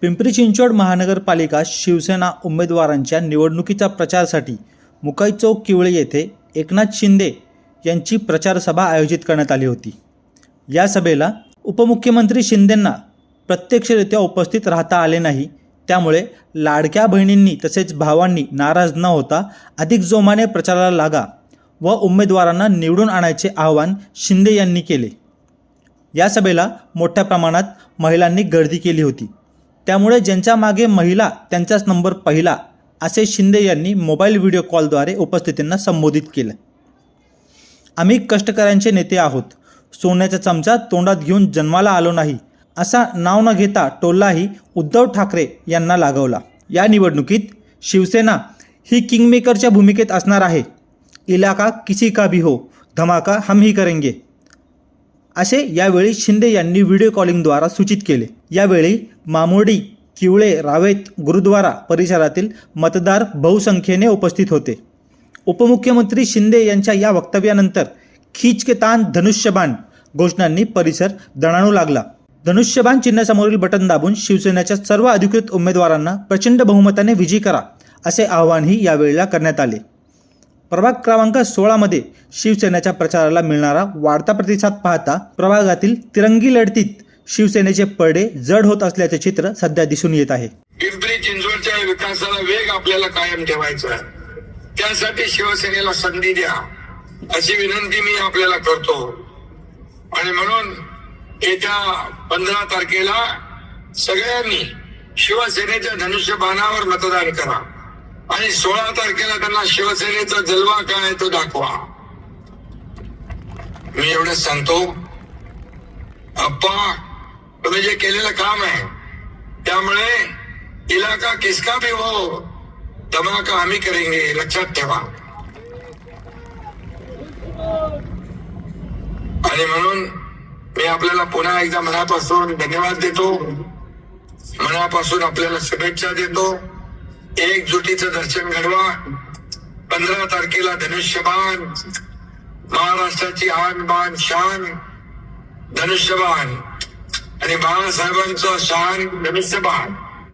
पिंपरी चिंचवड महानगरपालिका शिवसेना उमेदवारांच्या निवडणुकीच्या प्रचारासाठी मुकाई चौक किवळे येथे एकनाथ शिंदे यांची प्रचार सभा आयोजित करण्यात आली होती। या सभेला उपमुख्यमंत्री शिंदेंना प्रत्यक्षरित्या उपस्थित राहता आले नाही, त्यामुळे लाडक्या बहिणींनी तसेच भावांनी नाराज न होता अधिक जोमाने प्रचाराला लागा व उमेदवारांना निवडून आणायचे आवाहन शिंदे यांनी केले। या सभेला मोठ्या प्रमाणात महिलांनी गर्दी केली होती, त्यामुळे ज्यांच्या मागे महिला त्यांचाच नंबर पहिला असे शिंदे यांनी मोबाईल व्हिडिओ कॉलद्वारे उपस्थितांना संबोधित केले। आम्ही कष्टकऱ्यांचे नेते आहोत, सोन्याचा चमचा तोंडात घेऊन जन्माला आलो नाही असा नाव न घेता टोलाही उद्धव ठाकरे यांना लागवला। या निवडणुकीत शिवसेना ही किंगमेकरच्या भूमिकेत असणार आहे। इलाका किसी का भी हो, धमाका हम ही करेंगे असे यावेळी शिंदे यांनी व्हिडिओ कॉलिंगद्वारा सूचित केले। यावेळी मामुर्डी, किवळे, रावेत गुरुद्वारा परिसरातील मतदार बहुसंख्येने उपस्थित होते। उपमुख्यमंत्री शिंदे यांच्या या वक्तव्यानंतर खींच के तान धनुष्यबाण घोषणांनी परिसर दणाणू लागला। धनुष्यबाण चिन्हासमोरील बटन दाबून शिवसेनेच्या सर्व अधिकृत उमेदवारांना प्रचंड बहुमताने विजयी करा असे आवाहनही यावेळेला करण्यात आले। प्रभाग क्रमांक 16 मध्ये शिवसेनेच्या प्रचाराला मिळणारा वाढता प्रतिसाद पाहता प्रभागातील तिरंगी लढतीत शिवसेनेचे पडे जड होत असल्याचे चित्र सध्या दिसून येत आहे। पिंपरी चिंचवडच्या विकासाला वेग आपल्याला कायम ठेवायचा आहे, त्यासाठी शिवसेनेला संधी द्या अशी विनंती मी आपल्याला करतो। आणि म्हणून येत्या 15 तारखेला सगळ्यांनी शिवसेनेच्या धनुष्यबाणावर मतदान करा आणि 16 तारखेला त्यांना शिवसेनेचा जलवा काय तो दाखवा। मी एवढंच सांगतो, अप्पा तुम्ही जे केलेलं काम आहे त्यामुळे इलाका किसका भी हो, धमाका आम्ही करेंगे, लक्षात ठेवा। आणि म्हणून मी आपल्याला पुन्हा एकदा मनापासून धन्यवाद देतो, मनापासून आपल्याला शुभेच्छा देतो। एकजुटीचं दर्शन घडवा। 15 तारखेला धनुष्यबाण, महाराष्ट्राची आन बान शान धनुष्यबाण आणि बाळासाहेबांचं शान धनुष्यबाण।